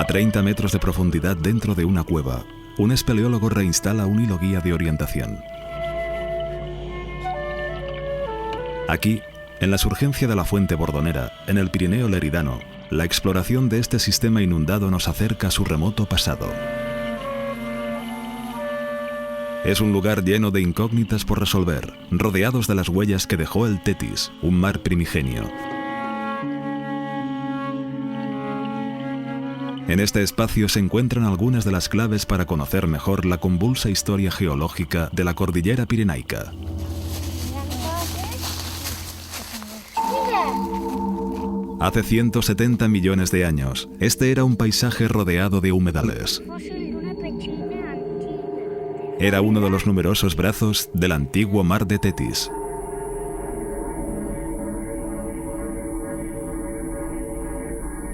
30 metros de profundidad dentro de una cueva, un espeleólogo reinstala un hilo guía de orientación. Aquí, en la surgencia de la Fuente Bordonera, en el Pirineo Leridano, la exploración de este sistema inundado nos acerca a su remoto pasado. Es un lugar lleno de incógnitas por resolver, rodeados de las huellas que dejó el Tetis, un mar primigenio. En este espacio se encuentran algunas de las claves para conocer mejor la convulsa historia geológica de la cordillera pirenaica. Hace 170 millones de años, este era un paisaje rodeado de humedales. Era uno de los numerosos brazos del antiguo mar de Tetis.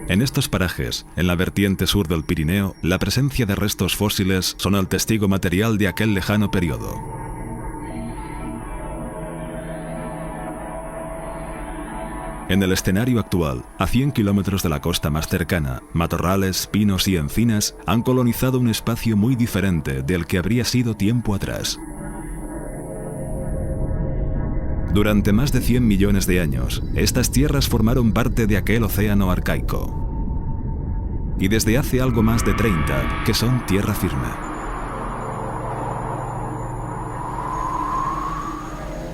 En estos parajes, en la vertiente sur del Pirineo, la presencia de restos fósiles son el testigo material de aquel lejano periodo. En el escenario actual, a 100 kilómetros de la costa más cercana, matorrales, pinos y encinas han colonizado un espacio muy diferente del que habría sido tiempo atrás. Durante más de 100 millones de años, estas tierras formaron parte de aquel océano arcaico. Y desde hace algo más de 30, que son tierra firme.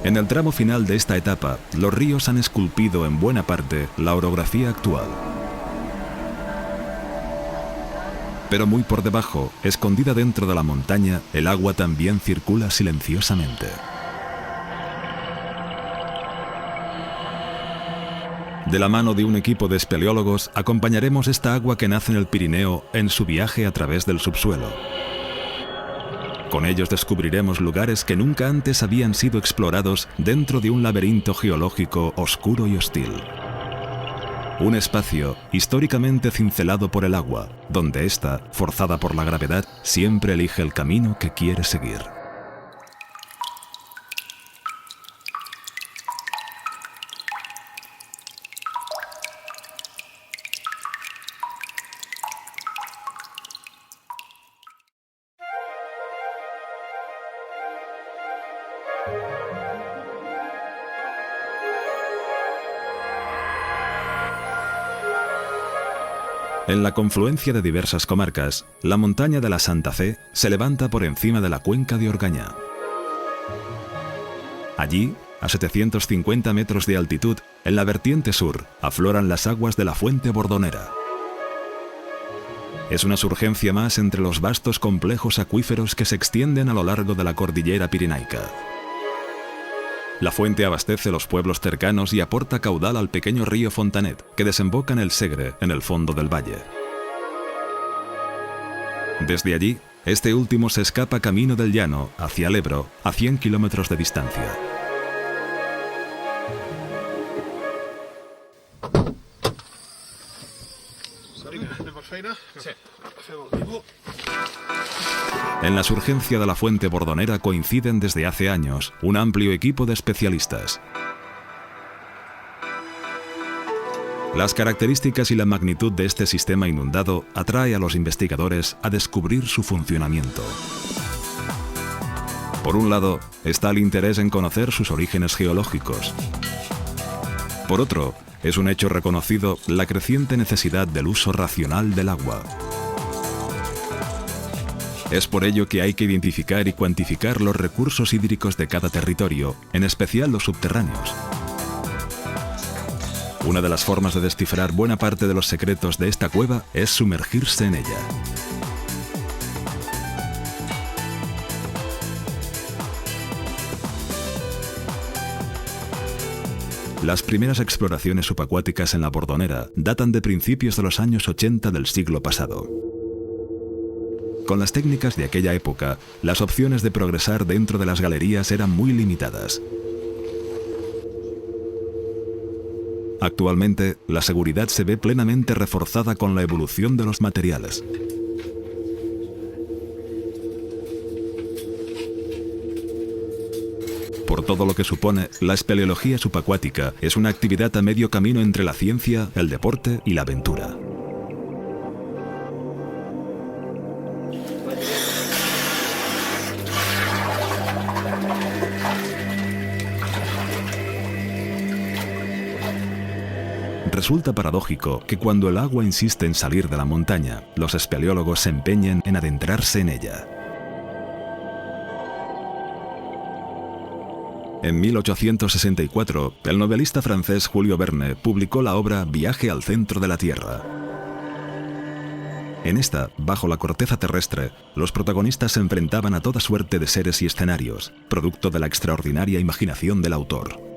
En el tramo final de esta etapa, los ríos han esculpido en buena parte la orografía actual. Pero muy por debajo, escondida dentro de la montaña, el agua también circula silenciosamente. De la mano de un equipo de espeleólogos, acompañaremos esta agua que nace en el Pirineo en su viaje a través del subsuelo. Con ellos descubriremos lugares que nunca antes habían sido explorados dentro de un laberinto geológico oscuro y hostil. Un espacio históricamente cincelado por el agua, donde ésta, forzada por la gravedad, siempre elige el camino que quiere seguir. En la confluencia de diversas comarcas, la montaña de la Santa Fe se levanta por encima de la cuenca de Orgaña. Allí, a 750 metros de altitud, en la vertiente sur, afloran las aguas de la Fuente Bordonera. Es una surgencia más entre los vastos complejos acuíferos que se extienden a lo largo de la cordillera pirenaica. La fuente abastece los pueblos cercanos y aporta caudal al pequeño río Fontanet, que desemboca en el Segre, en el fondo del valle. Desde allí, este último se escapa camino del llano, hacia el Ebro, a 100 kilómetros de distancia. En la surgencia de la Fuente Bordonera coinciden desde hace años un amplio equipo de especialistas. Las características y la magnitud de este sistema inundado atrae a los investigadores a descubrir su funcionamiento. Por un lado, está el interés en conocer sus orígenes geológicos. Por otro, es un hecho reconocido la creciente necesidad del uso racional del agua. Es por ello que hay que identificar y cuantificar los recursos hídricos de cada territorio, en especial los subterráneos. Una de las formas de descifrar buena parte de los secretos de esta cueva es sumergirse en ella. Las primeras exploraciones subacuáticas en la Bordonera datan de principios de los años 80 del siglo pasado. Con las técnicas de aquella época, las opciones de progresar dentro de las galerías eran muy limitadas. Actualmente, la seguridad se ve plenamente reforzada con la evolución de los materiales. Por todo lo que supone, la espeleología subacuática es una actividad a medio camino entre la ciencia, el deporte y la aventura. Resulta paradójico que cuando el agua insiste en salir de la montaña, los espeleólogos se empeñen en adentrarse en ella. En 1864, el novelista francés Julio Verne publicó la obra Viaje al centro de la Tierra. En esta, bajo la corteza terrestre, los protagonistas se enfrentaban a toda suerte de seres y escenarios, producto de la extraordinaria imaginación del autor.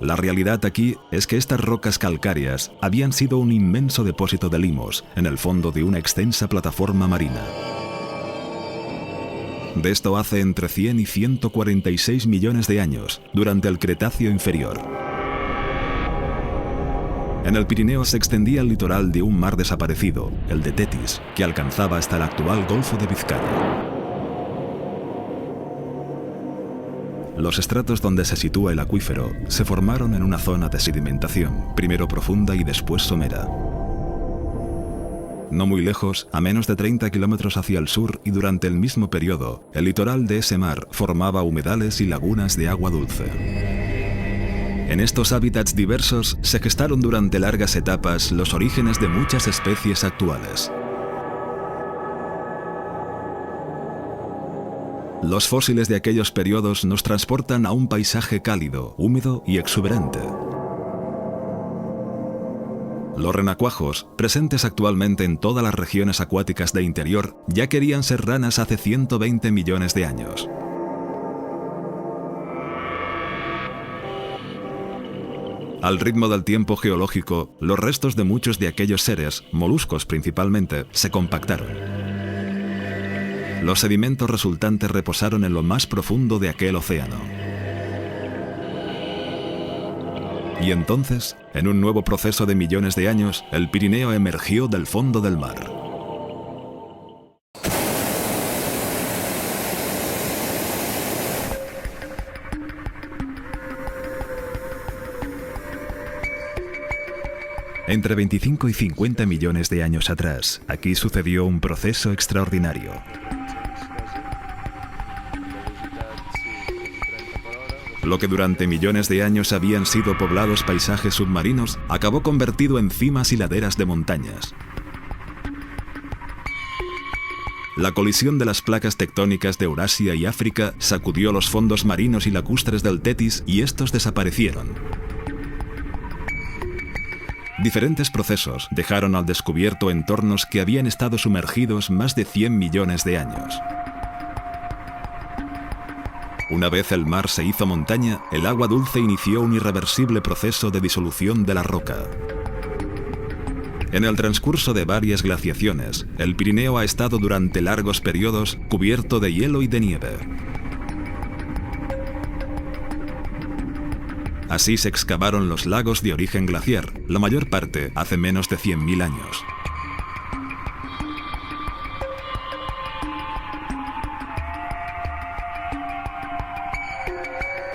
La realidad aquí es que estas rocas calcáreas habían sido un inmenso depósito de limos en el fondo de una extensa plataforma marina. De esto hace entre 100 y 146 millones de años, durante el Cretáceo inferior. En el Pirineo se extendía el litoral de un mar desaparecido, el de Tetis, que alcanzaba hasta el actual Golfo de Vizcaya. Los estratos donde se sitúa el acuífero se formaron en una zona de sedimentación, primero profunda y después somera. No muy lejos, a menos de 30 kilómetros hacia el sur y durante el mismo periodo, el litoral de ese mar formaba humedales y lagunas de agua dulce. En estos hábitats diversos se gestaron durante largas etapas los orígenes de muchas especies actuales. Los fósiles de aquellos periodos nos transportan a un paisaje cálido, húmedo y exuberante. Los renacuajos, presentes actualmente en todas las regiones acuáticas de interior, ya querían ser ranas hace 120 millones de años. Al ritmo del tiempo geológico, los restos de muchos de aquellos seres, moluscos principalmente, se compactaron. Los sedimentos resultantes reposaron en lo más profundo de aquel océano. Y entonces, en un nuevo proceso de millones de años, el Pirineo emergió del fondo del mar. Entre 25 y 50 millones de años atrás, aquí sucedió un proceso extraordinario. Lo que durante millones de años habían sido poblados paisajes submarinos, acabó convertido en cimas y laderas de montañas. La colisión de las placas tectónicas de Eurasia y África sacudió los fondos marinos y lacustres del Tetis y estos desaparecieron. Diferentes procesos dejaron al descubierto entornos que habían estado sumergidos más de 100 millones de años. Una vez el mar se hizo montaña, el agua dulce inició un irreversible proceso de disolución de la roca. En el transcurso de varias glaciaciones, el Pirineo ha estado durante largos periodos cubierto de hielo y de nieve. Así se excavaron los lagos de origen glaciar, la mayor parte hace menos de 100.000 años.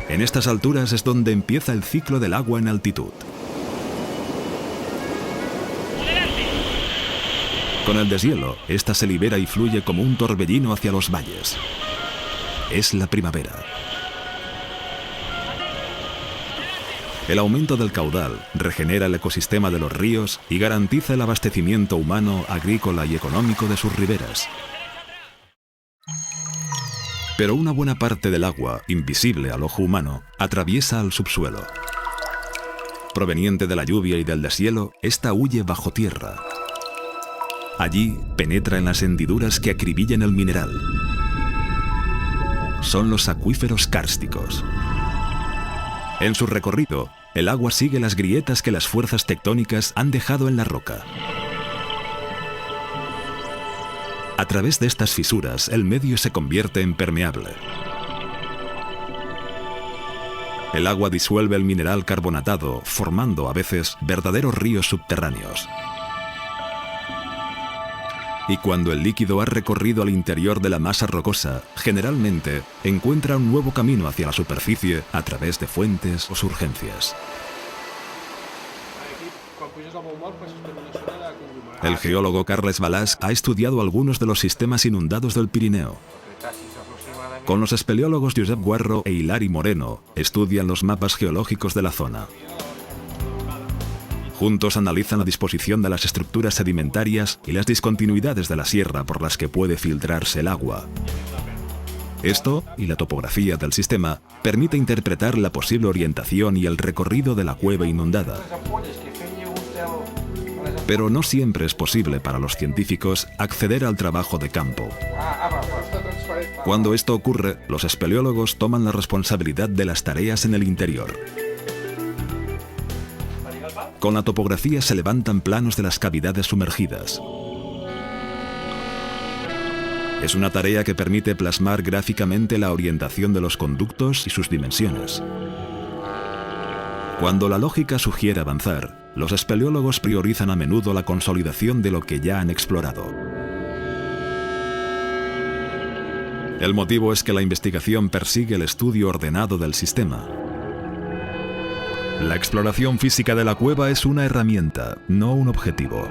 En estas alturas es donde empieza el ciclo del agua en altitud. Con el deshielo, esta se libera y fluye como un torbellino hacia los valles. Es la primavera. El aumento del caudal regenera el ecosistema de los ríos y garantiza el abastecimiento humano, agrícola y económico de sus riberas. Pero una buena parte del agua, invisible al ojo humano, atraviesa al subsuelo. Proveniente de la lluvia y del deshielo, esta huye bajo tierra. Allí penetra en las hendiduras que acribillan el mineral. Son los acuíferos kársticos. En su recorrido, el agua sigue las grietas que las fuerzas tectónicas han dejado en la roca. A través de estas fisuras, el medio se convierte en permeable. El agua disuelve el mineral carbonatado, formando a veces verdaderos ríos subterráneos. Y cuando el líquido ha recorrido al interior de la masa rocosa, generalmente encuentra un nuevo camino hacia la superficie a través de fuentes o surgencias. El geólogo Carles Balasch ha estudiado algunos de los sistemas inundados del Pirineo. Con los espeleólogos Josep Guarro e Hilari Moreno, estudian los mapas geológicos de la zona. Juntos analizan la disposición de las estructuras sedimentarias y las discontinuidades de la sierra por las que puede filtrarse el agua. Esto, y la topografía del sistema, permite interpretar la posible orientación y el recorrido de la cueva inundada. Pero no siempre es posible para los científicos acceder al trabajo de campo. Cuando esto ocurre, los espeleólogos toman la responsabilidad de las tareas en el interior. Con la topografía se levantan planos de las cavidades sumergidas. Es una tarea que permite plasmar gráficamente la orientación de los conductos y sus dimensiones. Cuando la lógica sugiere avanzar, los espeleólogos priorizan a menudo la consolidación de lo que ya han explorado. El motivo es que la investigación persigue el estudio ordenado del sistema. La exploración física de la cueva es una herramienta, no un objetivo.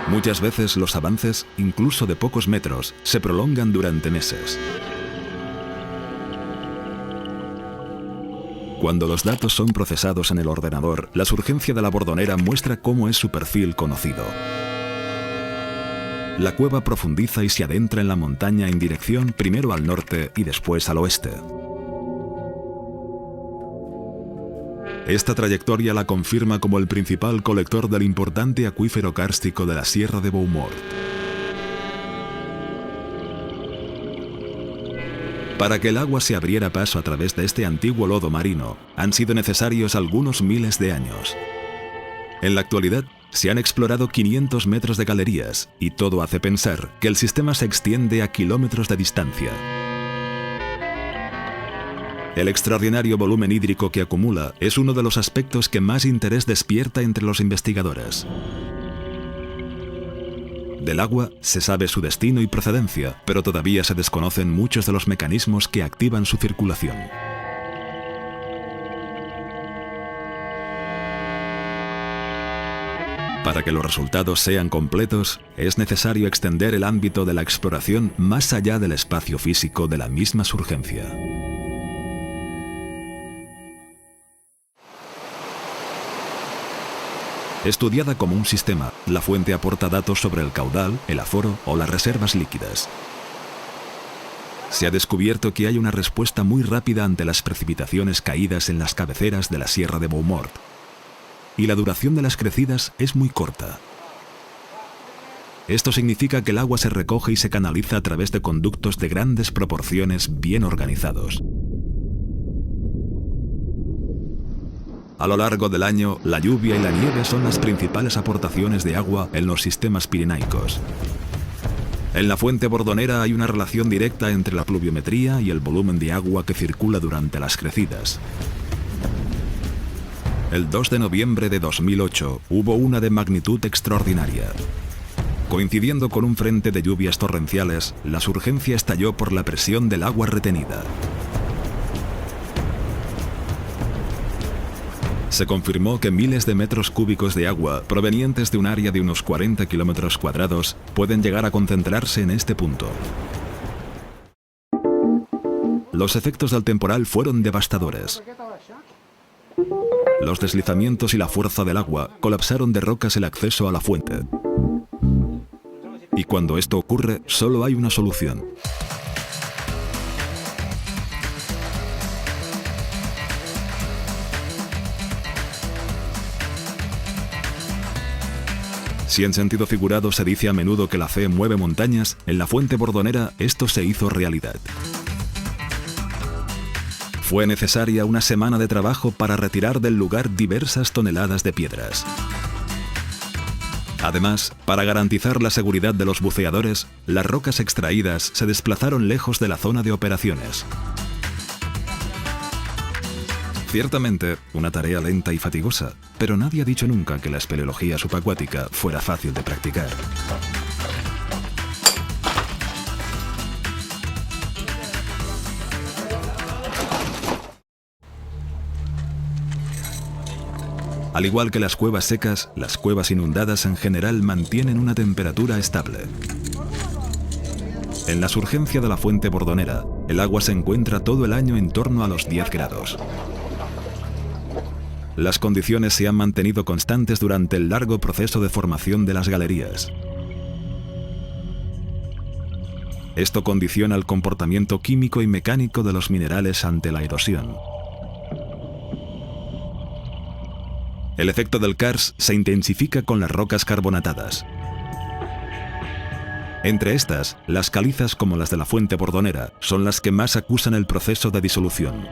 Muchas veces los avances, incluso de pocos metros, se prolongan durante meses. Cuando los datos son procesados en el ordenador, la surgencia de la Bordonera muestra cómo es su perfil conocido. La cueva profundiza y se adentra en la montaña en dirección primero al norte y después al oeste. Esta trayectoria la confirma como el principal colector del importante acuífero kárstico de la Sierra de Boumort. Para que el agua se abriera paso a través de este antiguo lodo marino, han sido necesarios algunos miles de años. En la actualidad, se han explorado 500 metros de galerías y todo hace pensar que el sistema se extiende a kilómetros de distancia. El extraordinario volumen hídrico que acumula es uno de los aspectos que más interés despierta entre los investigadores. Del agua se sabe su destino y procedencia, pero todavía se desconocen muchos de los mecanismos que activan su circulación. Para que los resultados sean completos, es necesario extender el ámbito de la exploración más allá del espacio físico de la misma surgencia. Estudiada como un sistema, la fuente aporta datos sobre el caudal, el aforo o las reservas líquidas. Se ha descubierto que hay una respuesta muy rápida ante las precipitaciones caídas en las cabeceras de la Sierra de Boumort. Y la duración de las crecidas es muy corta. Esto significa que el agua se recoge y se canaliza a través de conductos de grandes proporciones bien organizados. A lo largo del año, la lluvia y la nieve son las principales aportaciones de agua en los sistemas pirenaicos. En la fuente Bordonera hay una relación directa entre la pluviometría y el volumen de agua que circula durante las crecidas. El 2 de noviembre de 2008 hubo una de magnitud extraordinaria. Coincidiendo con un frente de lluvias torrenciales, la surgencia estalló por la presión del agua retenida. Se confirmó que miles de metros cúbicos de agua provenientes de un área de unos 40 kilómetros cuadrados pueden llegar a concentrarse en este punto. Los efectos del temporal fueron devastadores. Los deslizamientos y la fuerza del agua colapsaron de rocas el acceso a la fuente. Y cuando esto ocurre, solo hay una solución. Si en sentido figurado se dice a menudo que la fe mueve montañas, en la fuente Bordonera esto se hizo realidad. Fue necesaria una semana de trabajo para retirar del lugar diversas toneladas de piedras. Además, para garantizar la seguridad de los buceadores, las rocas extraídas se desplazaron lejos de la zona de operaciones. Ciertamente, una tarea lenta y fatigosa, pero nadie ha dicho nunca que la espeleología subacuática fuera fácil de practicar. Al igual que las cuevas secas, las cuevas inundadas en general mantienen una temperatura estable. En la surgencia de la Fuente Bordonera, el agua se encuentra todo el año en torno a los 10 grados. Las condiciones se han mantenido constantes durante el largo proceso de formación de las galerías. Esto condiciona el comportamiento químico y mecánico de los minerales ante la erosión. El efecto del karst se intensifica con las rocas carbonatadas. Entre estas, las calizas como las de la Fuente Bordonera son las que más acusan el proceso de disolución.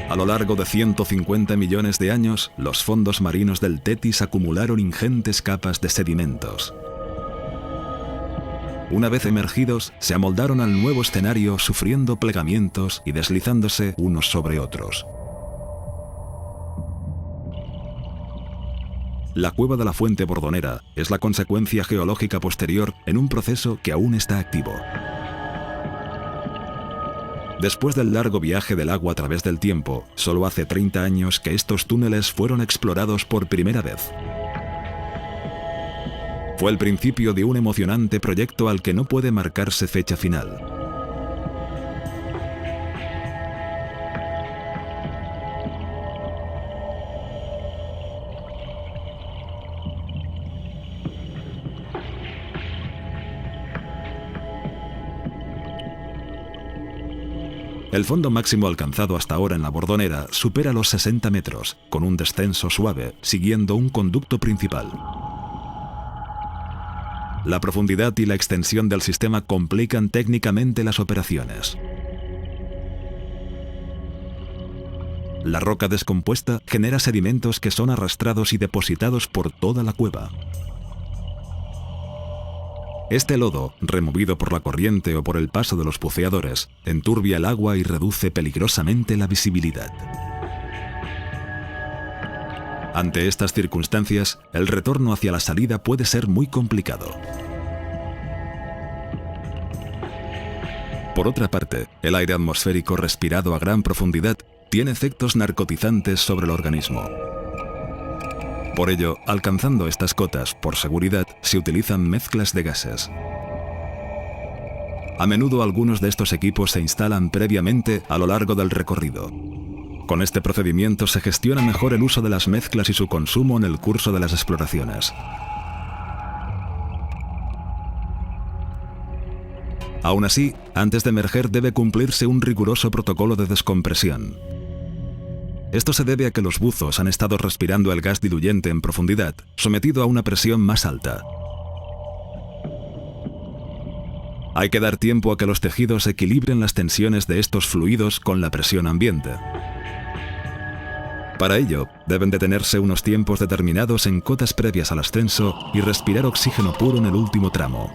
A lo largo de 150 millones de años, los fondos marinos del Tetis acumularon ingentes capas de sedimentos. Una vez emergidos, se amoldaron al nuevo escenario sufriendo plegamientos y deslizándose unos sobre otros. La cueva de la Fuente Bordonera es la consecuencia geológica posterior en un proceso que aún está activo. Después del largo viaje del agua a través del tiempo, solo hace 30 años que estos túneles fueron explorados por primera vez. Fue el principio de un emocionante proyecto al que no puede marcarse fecha final. El fondo máximo alcanzado hasta ahora en la Bordonera supera los 60 metros, con un descenso suave, siguiendo un conducto principal. La profundidad y la extensión del sistema complican técnicamente las operaciones. La roca descompuesta genera sedimentos que son arrastrados y depositados por toda la cueva. Este lodo, removido por la corriente o por el paso de los buceadores, enturbia el agua y reduce peligrosamente la visibilidad. Ante estas circunstancias, el retorno hacia la salida puede ser muy complicado. Por otra parte, el aire atmosférico respirado a gran profundidad tiene efectos narcotizantes sobre el organismo. Por ello, alcanzando estas cotas, por seguridad, se utilizan mezclas de gases. A menudo algunos de estos equipos se instalan previamente a lo largo del recorrido. Con este procedimiento se gestiona mejor el uso de las mezclas y su consumo en el curso de las exploraciones. Aún así, antes de emerger debe cumplirse un riguroso protocolo de descompresión. Esto se debe a que los buzos han estado respirando el gas diluyente en profundidad, sometido a una presión más alta. Hay que dar tiempo a que los tejidos equilibren las tensiones de estos fluidos con la presión ambiente. Para ello, deben detenerse unos tiempos determinados en cotas previas al ascenso y respirar oxígeno puro en el último tramo.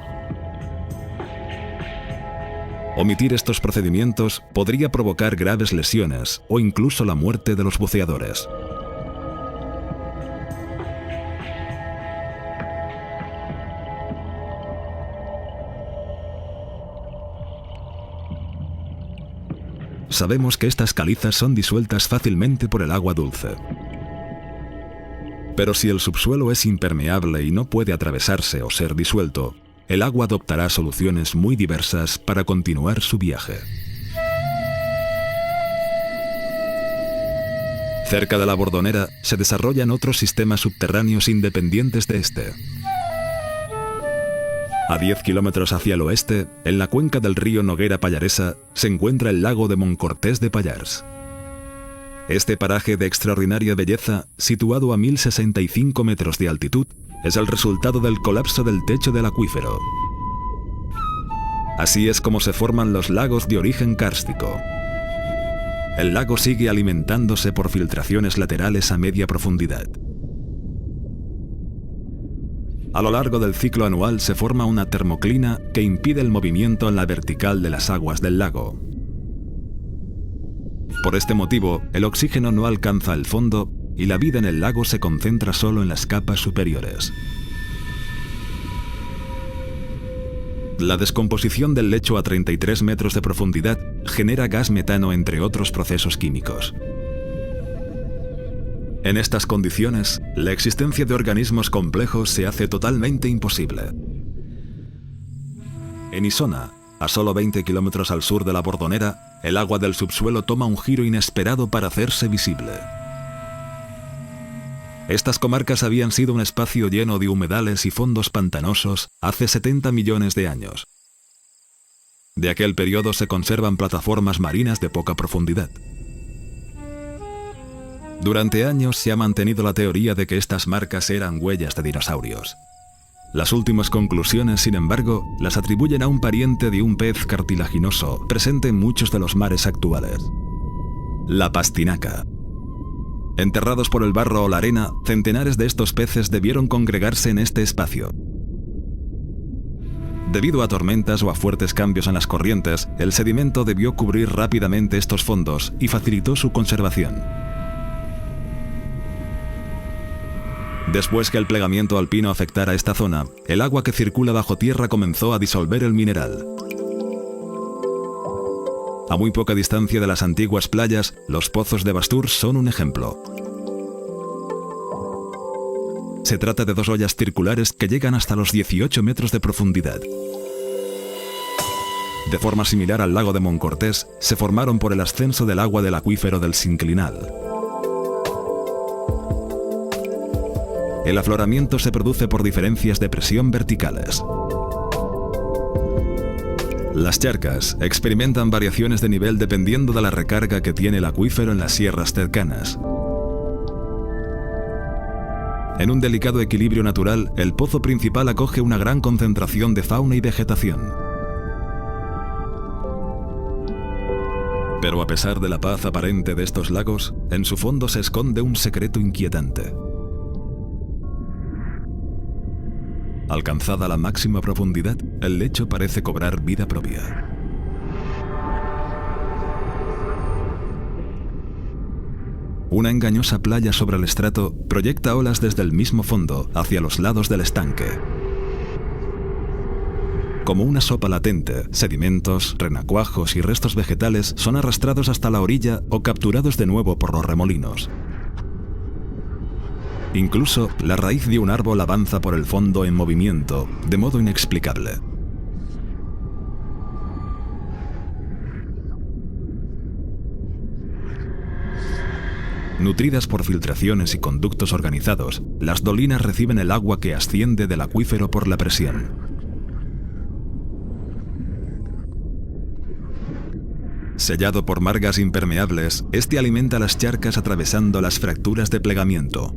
Omitir estos procedimientos podría provocar graves lesiones o incluso la muerte de los buceadores. Sabemos que estas calizas son disueltas fácilmente por el agua dulce. Pero si el subsuelo es impermeable y no puede atravesarse o ser disuelto, el agua adoptará soluciones muy diversas para continuar su viaje. Cerca de la Bordonera se desarrollan otros sistemas subterráneos independientes de este. A 10 kilómetros hacia el oeste, en la cuenca del río Noguera Pallaresa, se encuentra el lago de Moncortés de Pallars. Este paraje de extraordinaria belleza, situado a 1065 metros de altitud, es el resultado del colapso del techo del acuífero. Así es como se forman los lagos de origen kárstico. El lago sigue alimentándose por filtraciones laterales a media profundidad. A lo largo del ciclo anual se forma una termoclina que impide el movimiento en la vertical de las aguas del lago. Por este motivo, el oxígeno no alcanza el fondo y la vida en el lago se concentra solo en las capas superiores. La descomposición del lecho a 33 metros de profundidad genera gas metano entre otros procesos químicos. En estas condiciones, la existencia de organismos complejos se hace totalmente imposible. En Isona, a solo 20 kilómetros al sur de la Bordonera, el agua del subsuelo toma un giro inesperado para hacerse visible. Estas comarcas habían sido un espacio lleno de humedales y fondos pantanosos hace 70 millones de años. De aquel periodo se conservan plataformas marinas de poca profundidad. Durante años se ha mantenido la teoría de que estas marcas eran huellas de dinosaurios. Las últimas conclusiones, sin embargo, las atribuyen a un pariente de un pez cartilaginoso presente en muchos de los mares actuales: la pastinaca. Enterrados por el barro o la arena, centenares de estos peces debieron congregarse en este espacio. Debido a tormentas o a fuertes cambios en las corrientes, el sedimento debió cubrir rápidamente estos fondos y facilitó su conservación. Después que el plegamiento alpino afectara esta zona, el agua que circula bajo tierra comenzó a disolver el mineral. A muy poca distancia de las antiguas playas, los pozos de Bastur son un ejemplo. Se trata de dos ollas circulares que llegan hasta los 18 metros de profundidad. De forma similar al lago de Moncortés, se formaron por el ascenso del agua del acuífero del Sinclinal. El afloramiento se produce por diferencias de presión verticales. Las charcas experimentan variaciones de nivel dependiendo de la recarga que tiene el acuífero en las sierras cercanas. En un delicado equilibrio natural, el pozo principal acoge una gran concentración de fauna y vegetación. Pero a pesar de la paz aparente de estos lagos, en su fondo se esconde un secreto inquietante. Alcanzada la máxima profundidad, el lecho parece cobrar vida propia. Una engañosa playa sobre el estrato proyecta olas desde el mismo fondo hacia los lados del estanque. Como una sopa latente, sedimentos, renacuajos y restos vegetales son arrastrados hasta la orilla o capturados de nuevo por los remolinos. Incluso la raíz de un árbol avanza por el fondo en movimiento, de modo inexplicable. Nutridas por filtraciones y conductos organizados, las dolinas reciben el agua que asciende del acuífero por la presión. Sellado por margas impermeables, este alimenta las charcas atravesando las fracturas de plegamiento.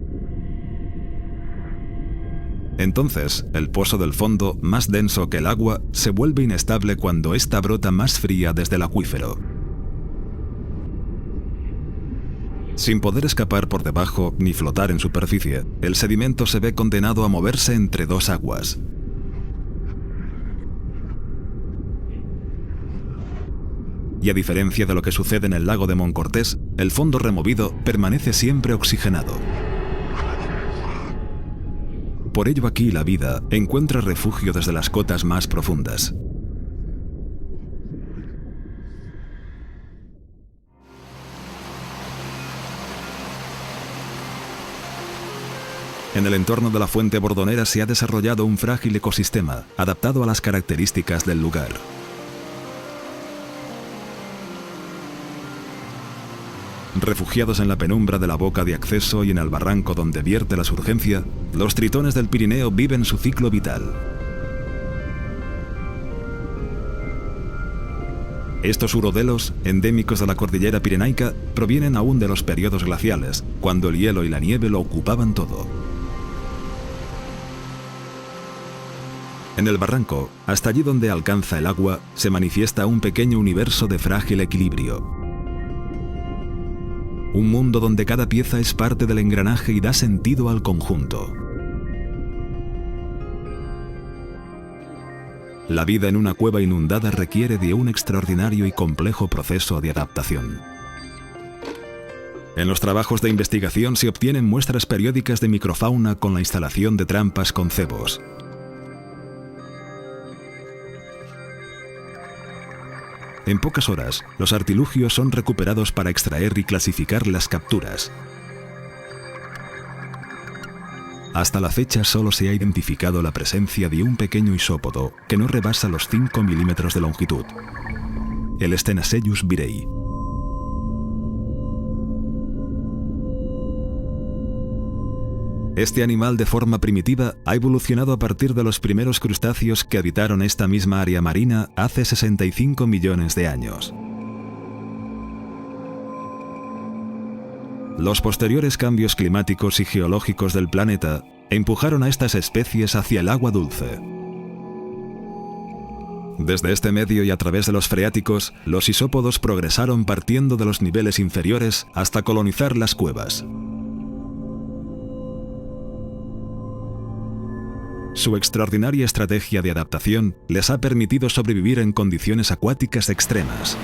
Entonces, el pozo del fondo, más denso que el agua, se vuelve inestable cuando ésta brota más fría desde el acuífero. Sin poder escapar por debajo ni flotar en superficie, el sedimento se ve condenado a moverse entre dos aguas. Y a diferencia de lo que sucede en el lago de Moncortés, el fondo removido permanece siempre oxigenado. Por ello aquí la vida encuentra refugio desde las cotas más profundas. En el entorno de la fuente bordonera se ha desarrollado un frágil ecosistema adaptado a las características del lugar. Refugiados en la penumbra de la boca de acceso y en el barranco donde vierte la surgencia, los tritones del Pirineo viven su ciclo vital. Estos urodelos, endémicos de la cordillera pirenaica, provienen aún de los periodos glaciales, cuando el hielo y la nieve lo ocupaban todo. En el barranco, hasta allí donde alcanza el agua, se manifiesta un pequeño universo de frágil equilibrio. Un mundo donde cada pieza es parte del engranaje y da sentido al conjunto. La vida en una cueva inundada requiere de un extraordinario y complejo proceso de adaptación. En los trabajos de investigación se obtienen muestras periódicas de microfauna con la instalación de trampas con cebos. En pocas horas, los artilugios son recuperados para extraer y clasificar las capturas. Hasta la fecha solo se ha identificado la presencia de un pequeño isópodo que no rebasa los 5 milímetros de longitud, el Stenasellus birei. Este animal de forma primitiva ha evolucionado a partir de los primeros crustáceos que habitaron esta misma área marina hace 65 millones de años. Los posteriores cambios climáticos y geológicos del planeta empujaron a estas especies hacia el agua dulce. Desde este medio y a través de los freáticos, los isópodos progresaron partiendo de los niveles inferiores hasta colonizar las cuevas. Su extraordinaria estrategia de adaptación les ha permitido sobrevivir en condiciones acuáticas extremas.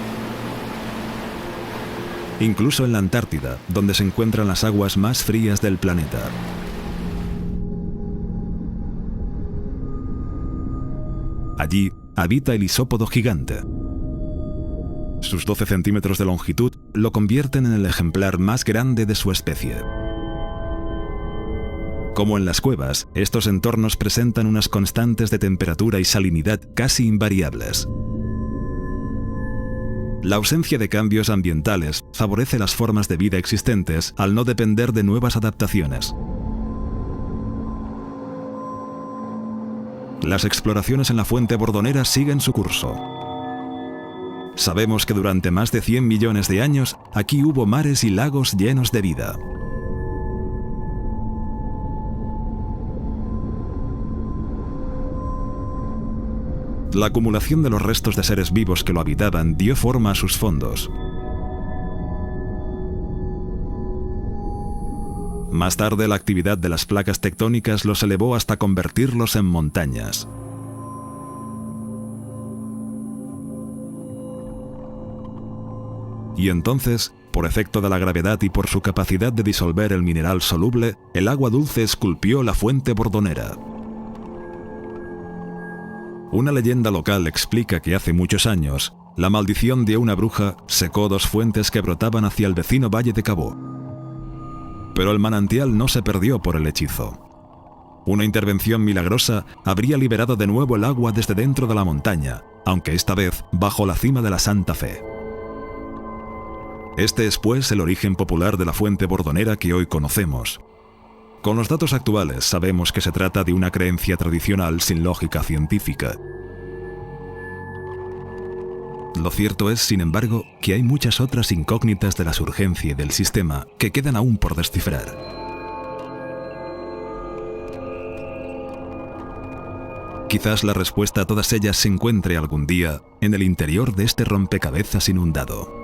Incluso en la Antártida, donde se encuentran las aguas más frías del planeta. Allí habita el isópodo gigante. Sus 12 centímetros de longitud lo convierten en el ejemplar más grande de su especie. Como en las cuevas, estos entornos presentan unas constantes de temperatura y salinidad casi invariables. La ausencia de cambios ambientales favorece las formas de vida existentes al no depender de nuevas adaptaciones. Las exploraciones en la fuente bordonera siguen su curso. Sabemos que durante más de 100 millones de años, aquí hubo mares y lagos llenos de vida. La acumulación de los restos de seres vivos que lo habitaban dio forma a sus fondos. Más tarde, la actividad de las placas tectónicas los elevó hasta convertirlos en montañas. Y entonces, por efecto de la gravedad y por su capacidad de disolver el mineral soluble, el agua dulce esculpió la fuente bordonera. Una leyenda local explica que hace muchos años, la maldición de una bruja secó 2 fuentes que brotaban hacia el vecino valle de Cabó. Pero el manantial no se perdió por el hechizo. Una intervención milagrosa habría liberado de nuevo el agua desde dentro de la montaña, aunque esta vez bajo la cima de la Santa Fe. Este es pues el origen popular de la fuente bordonera que hoy conocemos. Con los datos actuales sabemos que se trata de una creencia tradicional sin lógica científica. Lo cierto es, sin embargo, que hay muchas otras incógnitas de la surgencia y del sistema que quedan aún por descifrar. Quizás la respuesta a todas ellas se encuentre algún día en el interior de este rompecabezas inundado.